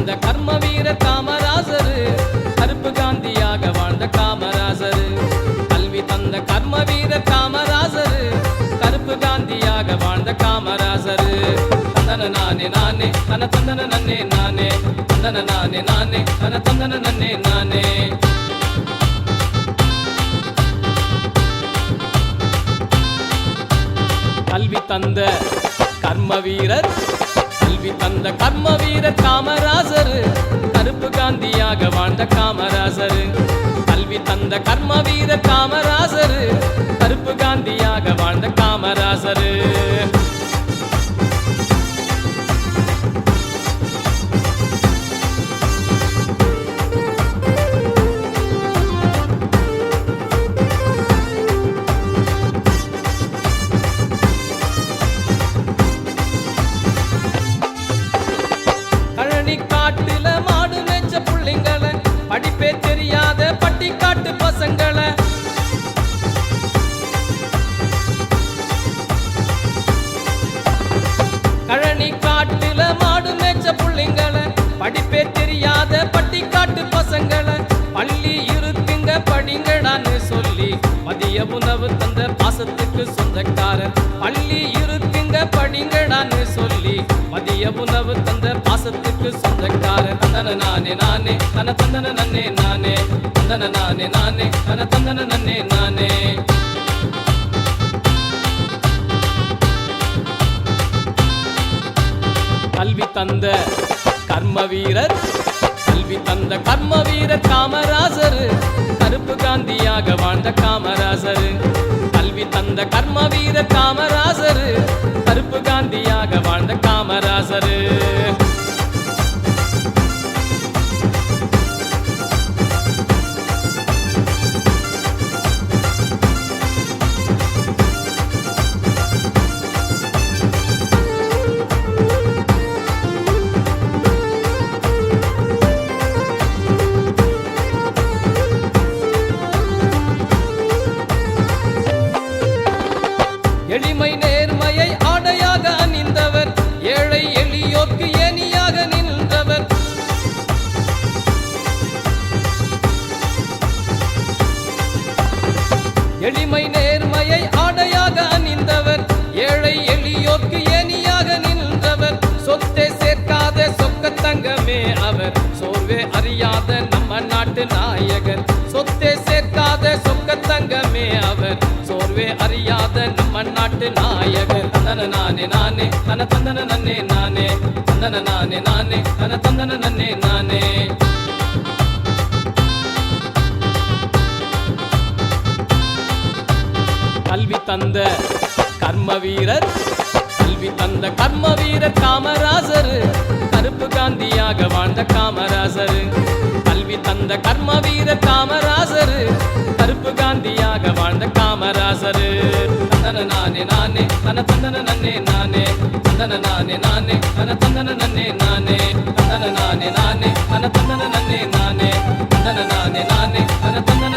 தந்த கர்ம வீரர் காமராசர், கருப்பு காந்தியாக வாழ்ந்த காமராசர். கல்வி தந்த கர்ம வீரர் காமராசர், கருப்பு காந்தியாக வாழ்ந்த காமராசர். தந்தன நானே நானே தன தந்தன நன்னே நானே, தந்தன நானே நானே தன தந்தன நன்னே நானே. கல்வி தந்த கர்ம வீரர், கல்வி தந்த கர்ம வீரர் காமராசர், கருப்பு காந்தியாக வாழ்ந்த காமராசர். கல்வி தந்த கர்ம வீரர் காமராசர், கருப்பு காந்தியாக வாழ்ந்த காமராசர். காட்டுல மாடு மேய்ச்ச புள்ளைங்களை, படிப்பே தெரியாத பட்டிக்காட்டு பசங்களை, கழனி காட்டுல மாடு மேய்ச்ச புள்ளைங்களை, படிப்பே தெரியாத பட்டிக்காட்டு பசங்களை, பள்ளி இருக்குங்க படிங்கடான்னு சொல்லி மதிய உணவு தந்த பாசத்துக்கு சொந்தக்காரர். பள்ளி இருக்குங்க படிங்கடான்னு சொல்லி மதிய உணவு தந்த பாசத்துக்கு சொந்தக்காரர். தந்தன நானே நானே தன தந்தன நன்னே நானே, தந்தன நானே நானே தன தந்தன நன்னே நானே. கல்வி தந்த கர்ம வீரர், கல்வி தந்த கர்ம வீரர் காமராசர், கருப்பு காந்தியாக வாழ்ந்த காமராசர். கல்வி தந்த கர்ம வீரர் காமராசர், கருப்பு காந்தியாக வாழ்ந்த காமராசர். எளிமை நேர்மையை ஆடையாக அணிந்தவர், ஏழை எளியோர்க்கு ஏணியாக நின்றவர். எளிமை நேர்மையை ஆடையாக அணிந்தவர், ஏழை எளியோர்க்கு ஏணியாக நின்றவர். சொத்தை சேர்க்காத சொக்க தங்கமே அவர், சோர்வே அறியாத நம்ம நாட்டு நாயகர். சொத்தை சேர்க்காத சொக்க தங்கமே அவர், சோர்வே அறியாத நம்ம நாட்டு நாயகர். தந்தன நானே நானே தன தந்தன நன்னே நானே, தந்தன நானே நானே தன தந்தன நன்னே நானே. கல்வி தந்த கர்ம வீரர், கல்வி தந்த கர்ம வீரர் காமராசர், கருப்பு காந்தியாக வாழ்ந்த காமராசர். கல்வி தந்த கர்ம வீரர் காமராசர், கருப்பு காந்தியாக வாழ்ந்த காமராசர். தந்தன நானே நானே தன தந்தன நன்னே நானே, தந்தன நானே நானே தன தந்தன நன்னே நானே, தந்தன நானே நானே தன தந்தன நன்னே நானே, தந்தன நானே நானே தன தந்தன